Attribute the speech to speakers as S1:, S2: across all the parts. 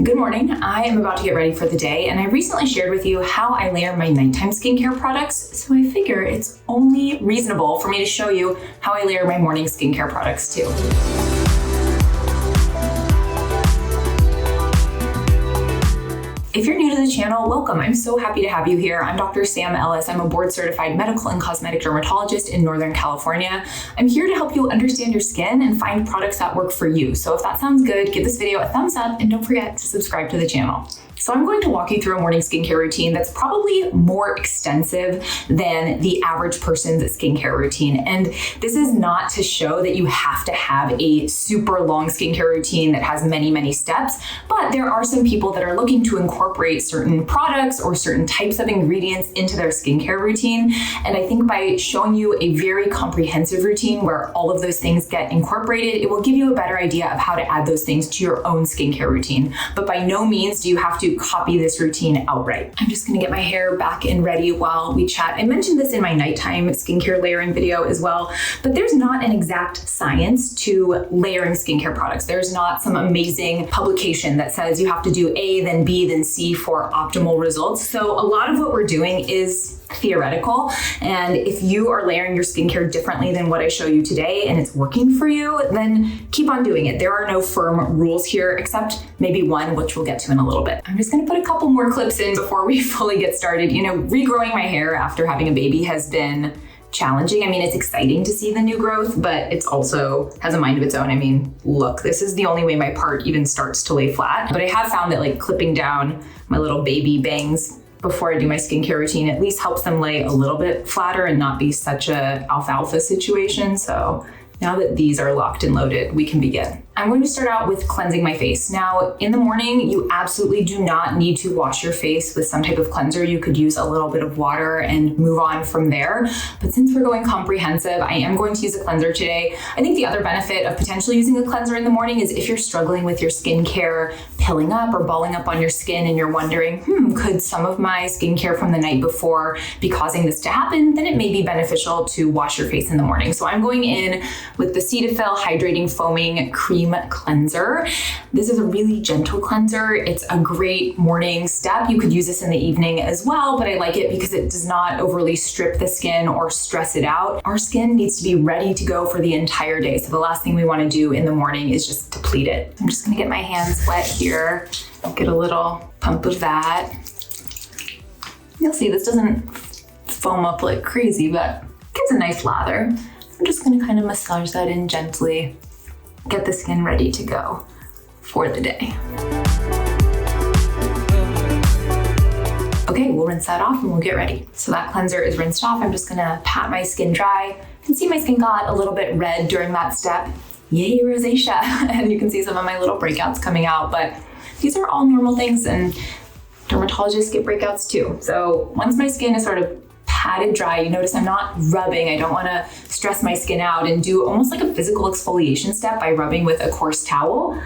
S1: Good morning. I am about to get ready for the day, and I recently shared with you how I layer my nighttime skincare products, so I figure it's only reasonable for me to show you how I layer my morning skincare products too. If you're new to the channel, welcome. I'm so happy to have you here. I'm Dr. Sam Ellis. I'm a board-certified medical and cosmetic dermatologist in Northern California. I'm here to help you understand your skin and find products that work for you. So if that sounds good, give this video a thumbs up and don't forget to subscribe to the channel. So I'm going to walk you through a morning skincare routine that's probably more extensive than the average person's skincare routine. And this is not to show that you have to have a super long skincare routine that has many, many steps, but there are some people that are looking to incorporate certain products or certain types of ingredients into their skincare routine. And I think by showing you a very comprehensive routine where all of those things get incorporated, it will give you a better idea of how to add those things to your own skincare routine. But by no means do you have to copy this routine outright. I'm just gonna get my hair back and ready while we chat. I mentioned this in my nighttime skincare layering video as well, but there's not an exact science to layering skincare products. There's not some amazing publication that says you have to do A, then B, then C for optimal results. So a lot of what we're doing is theoretical. And if you are layering your skincare differently than what I show you today and it's working for you, then keep on doing it. There are no firm rules here, except maybe one, which we'll get to in a little bit. I'm just gonna put a couple more clips in before we fully get started. You know, regrowing my hair after having a baby has been challenging. I mean, it's exciting to see the new growth, but it's also has a mind of its own. I mean, look, this is the only way my part even starts to lay flat. But I have found that like clipping down my little baby bangs before I do my skincare routine at least helps them lay a little bit flatter and not be such a alfalfa situation. So now that these are locked and loaded, we can begin. I'm going to start out with cleansing my face. Now, in the morning, you absolutely do not need to wash your face with some type of cleanser. You could use a little bit of water and move on from there. But since we're going comprehensive, I am going to use a cleanser today. I think the other benefit of potentially using a cleanser in the morning is if you're struggling with your skincare pilling up or balling up on your skin and you're wondering, could some of my skincare from the night before be causing this to happen? Then it may be beneficial to wash your face in the morning. So I'm going in with the Cetaphil Hydrating Foaming Cream Cleanser. This is a really gentle cleanser. It's a great morning step. You could use this in the evening as well, but I like it because it does not overly strip the skin or stress it out. Our skin needs to be ready to go for the entire day. So the last thing we want to do in the morning is just deplete it. I'm just going to get my hands wet here, get a little pump of that. You'll see this doesn't foam up like crazy, but it gets a nice lather. I'm just going to kind of massage that in gently, get the skin ready to go for the day. Okay, we'll rinse that off and we'll get ready. So that cleanser is rinsed off. I'm just gonna pat my skin dry. You can see my skin got a little bit red during that step. Yay, rosacea. And you can see some of my little breakouts coming out, but these are all normal things and dermatologists get breakouts too. So once my skin is sort of patted dry, you notice I'm not rubbing. I don't want to stress my skin out and do almost like a physical exfoliation step by rubbing with a coarse towel.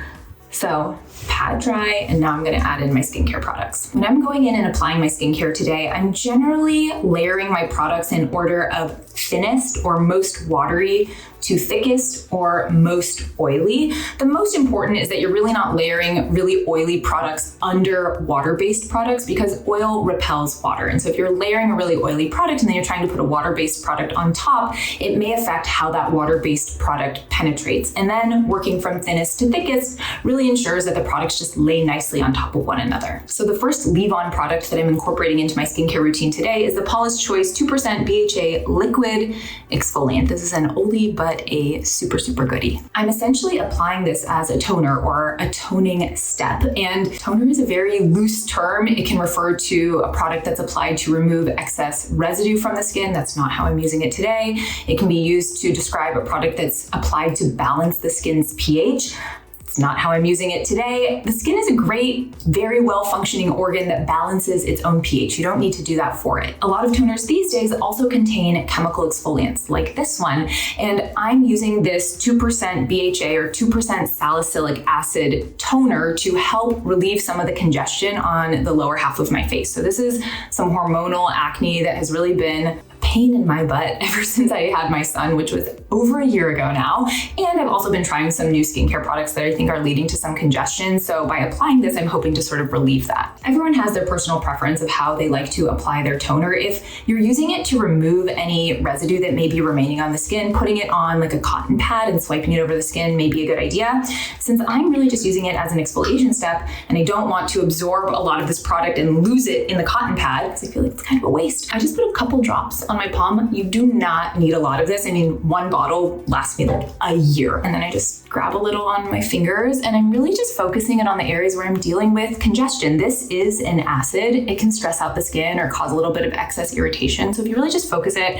S1: So pat dry, and now I'm going to add in my skincare products. When I'm going in and applying my skincare today, I'm generally layering my products in order of thinnest or most watery to thickest or most oily. The most important is that you're really not layering really oily products under water-based products because oil repels water. And so if you're layering a really oily product and then you're trying to put a water-based product on top, it may affect how that water-based product penetrates. And then working from thinnest to thickest really ensures that the products just lay nicely on top of one another. So the first leave-on product that I'm incorporating into my skincare routine today is the Paula's Choice 2% BHA Liquid Exfoliant. This is an oldie but a super, super goodie. I'm essentially applying this as a toner or a toning step. And toner is a very loose term. It can refer to a product that's applied to remove excess residue from the skin. That's not how I'm using it today. It can be used to describe a product that's applied to balance the skin's pH. It's not how I'm using it today. The skin is a great, very well-functioning organ that balances its own pH. You don't need to do that for it. A lot of toners these days also contain chemical exfoliants like this one, and I'm using this 2% BHA or 2% salicylic acid toner to help relieve some of the congestion on the lower half of my face. So this is some hormonal acne that has really been pain in my butt ever since I had my son, which was over a year ago now. And I've also been trying some new skincare products that I think are leading to some congestion. So by applying this, I'm hoping to sort of relieve that. Everyone has their personal preference of how they like to apply their toner. If you're using it to remove any residue that may be remaining on the skin, putting it on like a cotton pad and swiping it over the skin may be a good idea. Since I'm really just using it as an exfoliation step and I don't want to absorb a lot of this product and lose it in the cotton pad, because I feel like it's kind of a waste, I just put a couple drops on my palm. You do not need a lot of this. I mean, one bottle lasts me like a year. And then I just grab a little on my fingers and I'm really just focusing it on the areas where I'm dealing with congestion. This is an acid. It can stress out the skin or cause a little bit of excess irritation. So if you really just focus it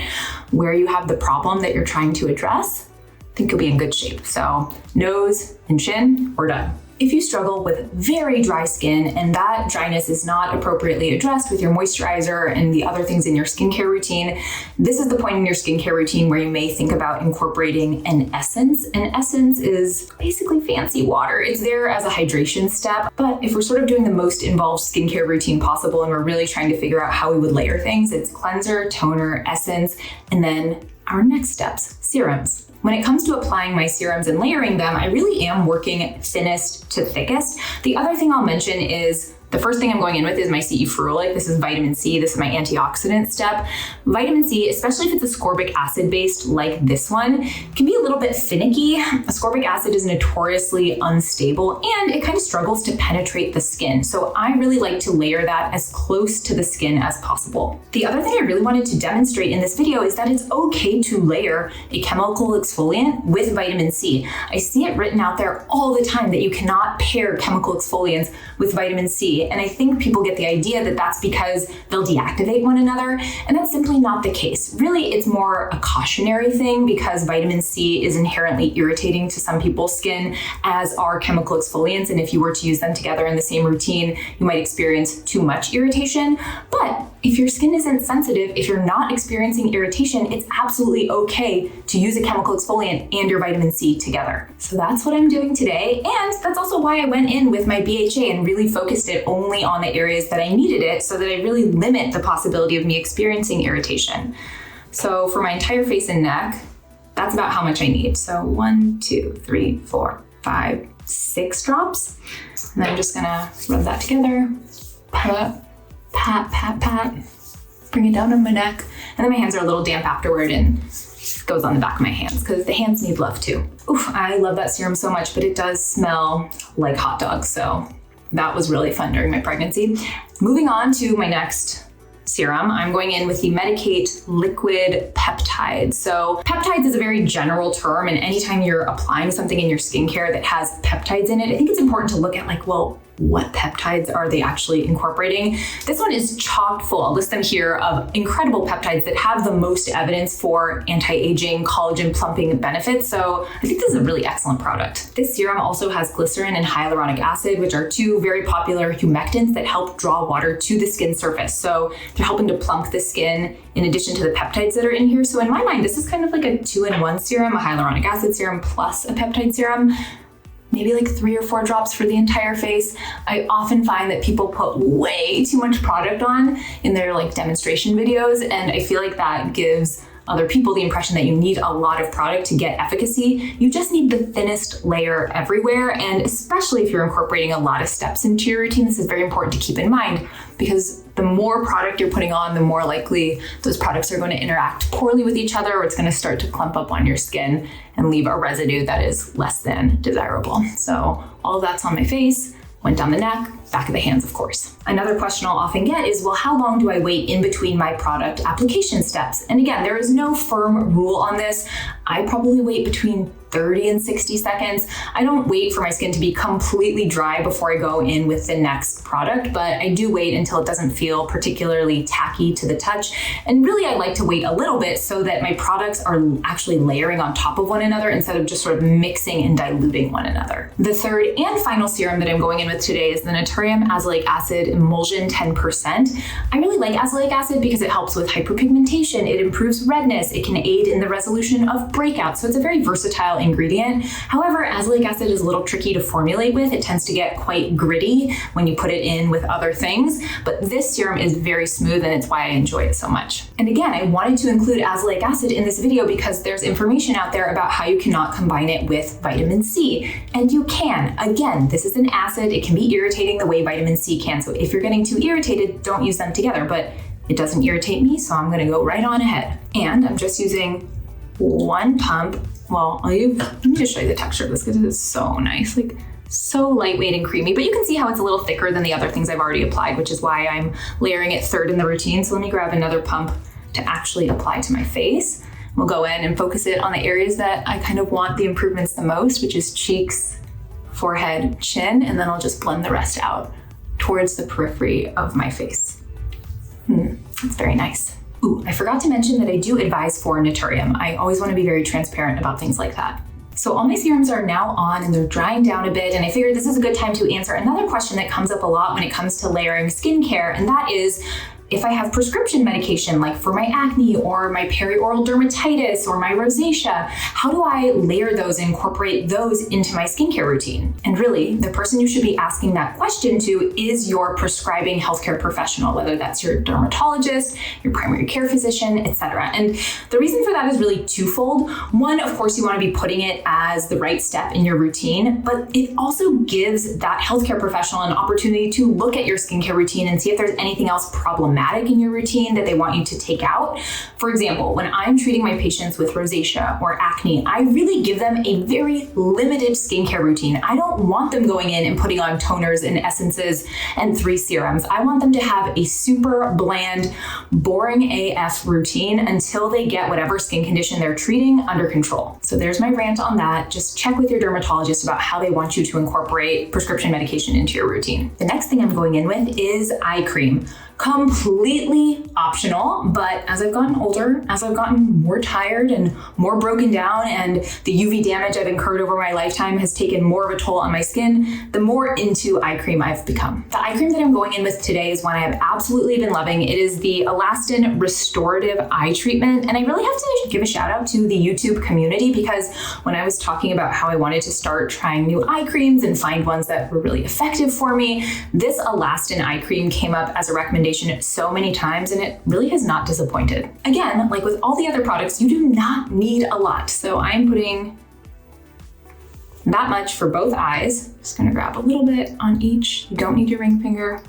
S1: where you have the problem that you're trying to address, I think you'll be in good shape. So nose and chin, we're done. If you struggle with very dry skin and that dryness is not appropriately addressed with your moisturizer and the other things in your skincare routine, this is the point in your skincare routine where you may think about incorporating an essence. An essence is basically fancy water. It's there as a hydration step, but if we're sort of doing the most involved skincare routine possible and we're really trying to figure out how we would layer things, it's cleanser, toner, essence, and then our next steps, serums. When it comes to applying my serums and layering them, I really am working thinnest to thickest. The other thing I'll mention is the first thing I'm going in with is my CE ferulic. This is vitamin C. This is my antioxidant step. Vitamin C, especially if it's ascorbic acid based like this one, can be a little bit finicky. Ascorbic acid is notoriously unstable and it kind of struggles to penetrate the skin. So I really like to layer that as close to the skin as possible. The other thing I really wanted to demonstrate in this video is that it's okay to layer a chemical exfoliant with vitamin C. I see it written out there all the time that you cannot pair chemical exfoliants with vitamin C. And I think people get the idea that that's because they'll deactivate one another. And that's simply not the case. Really, it's more a cautionary thing because vitamin C is inherently irritating to some people's skin, as are chemical exfoliants. And if you were to use them together in the same routine, you might experience too much irritation. But if your skin isn't sensitive, if you're not experiencing irritation, it's absolutely okay to use a chemical exfoliant and your vitamin C together. So that's what I'm doing today. And that's also why I went in with my BHA and really focused it only on the areas that I needed it so that I really limit the possibility of me experiencing irritation. So for my entire face and neck, that's about how much I need. So 1, 2, 3, 4, 5, 6 drops. And then I'm just gonna rub that together. Pat, pat, pat, pat. Bring it down on my neck. And then my hands are a little damp afterward and it goes on the back of my hands because the hands need love too. Oof, I love that serum so much, but it does smell like hot dogs. So that was really fun during my pregnancy. Moving on to my next serum, I'm going in with the Medicate Liquid Peptides. So peptides is a very general term, and anytime you're applying something in your skincare that has peptides in it, I think it's important to look at like, well, what peptides are they actually incorporating? This one is chock full, I'll list them here, of incredible peptides that have the most evidence for anti-aging, collagen plumping benefits. So I think this is a really excellent product. This serum also has glycerin and hyaluronic acid, which are two very popular humectants that help draw water to the skin surface. So they're helping to plump the skin in addition to the peptides that are in here. So in my mind, this is kind of like a 2-in-1 serum, a hyaluronic acid serum plus a peptide serum. Maybe like 3 or 4 drops for the entire face. I often find that people put way too much product on in their like demonstration videos, and I feel like that gives other people the impression that you need a lot of product to get efficacy. You just need the thinnest layer everywhere, and especially if you're incorporating a lot of steps into your routine, this is very important to keep in mind because the more product you're putting on, the more likely those products are going to interact poorly with each other, or it's going to start to clump up on your skin and leave a residue that is less than desirable. So all of that's on my face, went down the neck, back of the hands, of course. Another question I'll often get is, well, how long do I wait in between my product application steps? And again, there is no firm rule on this. I probably wait between 30 and 60 seconds. I don't wait for my skin to be completely dry before I go in with the next product, but I do wait until it doesn't feel particularly tacky to the touch. And really, I like to wait a little bit so that my products are actually layering on top of one another instead of just sort of mixing and diluting one another. The third and final serum that I'm going in with today is the Naturium Azelaic Acid Emulsion 10%. I really like azelaic acid because it helps with hyperpigmentation, it improves redness, it can aid in the resolution of breakouts. So it's a very versatile ingredient. However, azelaic acid is a little tricky to formulate with. It tends to get quite gritty when you put it in with other things, but this serum is very smooth and it's why I enjoy it so much. And again, I wanted to include azelaic acid in this video because there's information out there about how you cannot combine it with vitamin C, and you can. Again, this is an acid. It can be irritating the way vitamin C can, so if you're getting too irritated, don't use them together, but it doesn't irritate me, so I'm gonna go right on ahead. And I'm just using one pump. Well, let me just show you the texture of this because it is so nice, like so lightweight and creamy, but you can see how it's a little thicker than the other things I've already applied, which is why I'm layering it third in the routine. So let me grab another pump to actually apply to my face. We'll go in and focus it on the areas that I kind of want the improvements the most, which is cheeks, forehead, chin, and then I'll just blend the rest out towards the periphery of my face. It's very nice. Ooh, I forgot to mention that I do advise for Naturium. I always want to be very transparent about things like that. So all my serums are now on and they're drying down a bit, and I figured this is a good time to answer another question that comes up a lot when it comes to layering skincare, and that is, if I have prescription medication, like for my acne or my perioral dermatitis or my rosacea, how do I layer those and incorporate those into my skincare routine? And really, the person you should be asking that question to is your prescribing healthcare professional, whether that's your dermatologist, your primary care physician, etc. And the reason for that is really twofold. One, of course, you want to be putting it as the right step in your routine, but it also gives that healthcare professional an opportunity to look at your skincare routine and see if there's anything else problematic in your routine that they want you to take out. For example, when I'm treating my patients with rosacea or acne, I really give them a very limited skincare routine. I don't want them going in and putting on toners and essences and 3 serums. I want them to have a super bland, boring AF routine until they get whatever skin condition they're treating under control. So there's my rant on that. Just check with your dermatologist about how they want you to incorporate prescription medication into your routine. The next thing I'm going in with is eye cream. Completely optional, but as I've gotten older, as I've gotten more tired and more broken down, and the UV damage I've incurred over my lifetime has taken more of a toll on my skin, the more into eye cream I've become. The eye cream that I'm going in with today is one I have absolutely been loving. It is the Elastin Restorative Eye Treatment, and I really have to give a shout out to the YouTube community, because when I was talking about how I wanted to start trying new eye creams and find ones that were really effective for me, this Elastin eye cream came up as a recommendation so many times, and it really has not disappointed. Again, like with all the other products, you do not need a lot. So I'm putting that much for both eyes. Just gonna grab a little bit on each. You don't need your ring finger.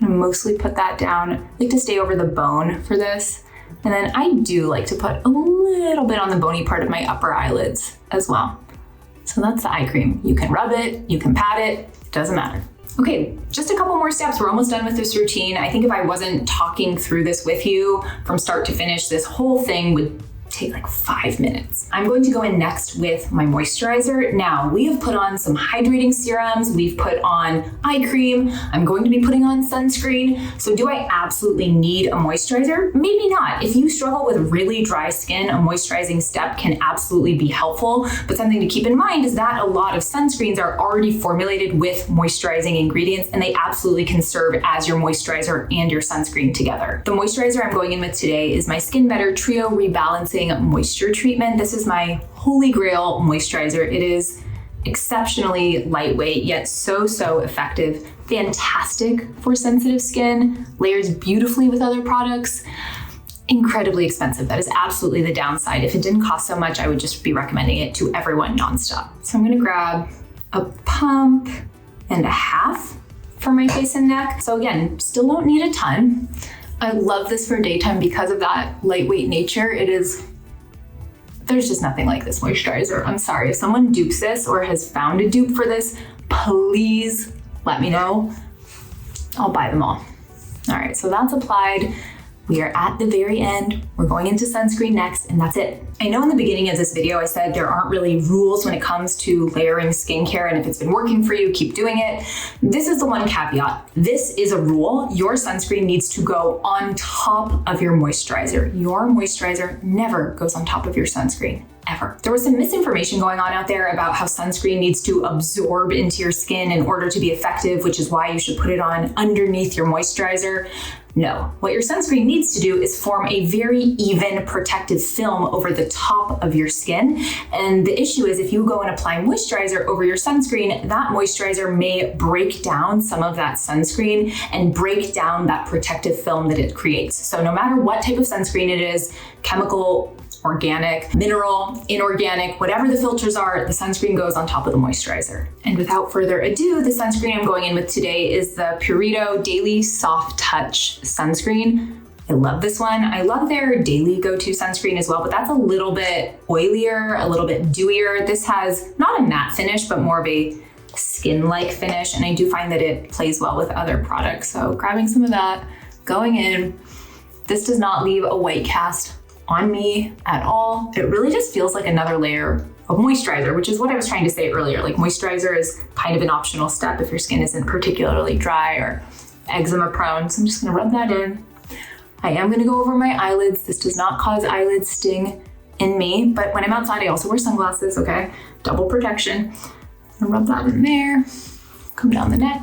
S1: I'm gonna mostly put that down. I like to stay over the bone for this. And then I do like to put a little bit on the bony part of my upper eyelids as well. So that's the eye cream. You can rub it, you can pat it, it doesn't matter. Okay, just a couple more steps. We're almost done with this routine. I think if I wasn't talking through this with you from start to finish, this whole thing would take like 5 minutes. I'm going to go in next with my moisturizer. Now, we have put on some hydrating serums. We've put on eye cream. I'm going to be putting on sunscreen. So do I absolutely need a moisturizer? Maybe not. If you struggle with really dry skin, a moisturizing step can absolutely be helpful. But something to keep in mind is that a lot of sunscreens are already formulated with moisturizing ingredients, and they absolutely can serve as your moisturizer and your sunscreen together. The moisturizer I'm going in with today is my Skin Better Trio Rebalancing Moisture Treatment. This is my holy grail moisturizer. It is exceptionally lightweight, yet so effective. Fantastic for sensitive skin, layers beautifully with other products. Incredibly expensive. That is absolutely the downside. If it didn't cost so much, I would just be recommending it to everyone nonstop. So I'm gonna grab a pump and a half for my face and neck. So again, still don't need a ton. I love this for daytime because of that lightweight nature. There's just nothing like this moisturizer. I'm sorry, if someone dupes this or has found a dupe for this, please let me know. I'll buy them all. All right, so that's applied. We are at the very end. We're going into sunscreen next, and that's it. I know in the beginning of this video, I said there aren't really rules when it comes to layering skincare, and if it's been working for you, keep doing it. This is the one caveat. This is a rule. Your sunscreen needs to go on top of your moisturizer. Your moisturizer never goes on top of your sunscreen. Ever. There was some misinformation going on out there about how sunscreen needs to absorb into your skin in order to be effective, which is why you should put it on underneath your moisturizer. No, what your sunscreen needs to do is form a very even protective film over the top of your skin. And the issue is if you go and apply moisturizer over your sunscreen, that moisturizer may break down some of that sunscreen and break down that protective film that it creates. So no matter what type of sunscreen it is, chemical, organic, mineral, inorganic, whatever the filters are, the sunscreen goes on top of the moisturizer. And without further ado, the sunscreen I'm going in with today is the Purito Daily Soft Touch Sunscreen. I love this one. I love their daily go-to sunscreen as well, but that's a little bit oilier, a little bit dewier. This has not a matte finish, but more of a skin-like finish. And I do find that it plays well with other products. So grabbing some of that, going in. This does not leave a white cast on me at all. It really just feels like another layer of moisturizer, which is what I was trying to say earlier. Like moisturizer is kind of an optional step if your skin isn't particularly dry or eczema prone. So I'm just gonna rub that in. I am gonna go over my eyelids. This does not cause eyelid sting in me, but when I'm outside, I also wear sunglasses, okay? Double protection. I'm gonna rub that in there, come down the neck,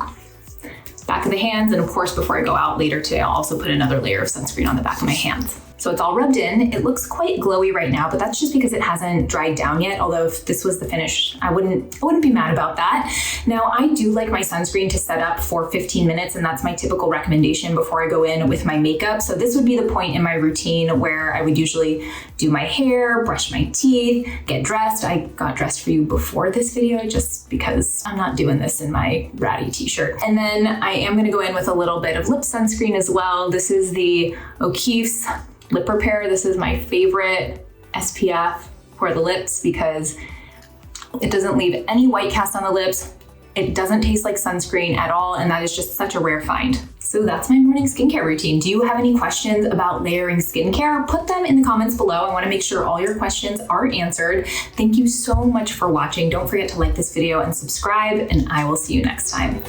S1: back of the hands, and of course, before I go out later today, I'll also put another layer of sunscreen on the back of my hands. So it's all rubbed in. It looks quite glowy right now, but that's just because it hasn't dried down yet. Although if this was the finish, I wouldn't be mad about that. Now I do like my sunscreen to set up for 15 minutes, and that's my typical recommendation before I go in with my makeup. So this would be the point in my routine where I would usually do my hair, brush my teeth, get dressed. I got dressed for you before this video just because I'm not doing this in my ratty t-shirt. And then I am gonna go in with a little bit of lip sunscreen as well. This is the O'Keeffe's Lip Repair. This is my favorite SPF for the lips because it doesn't leave any white cast on the lips. It doesn't taste like sunscreen at all, and that is just such a rare find. So that's my morning skincare routine. Do you have any questions about layering skincare? Put them in the comments below. I wanna make sure all your questions are answered. Thank you so much for watching. Don't forget to like this video and subscribe, and I will see you next time.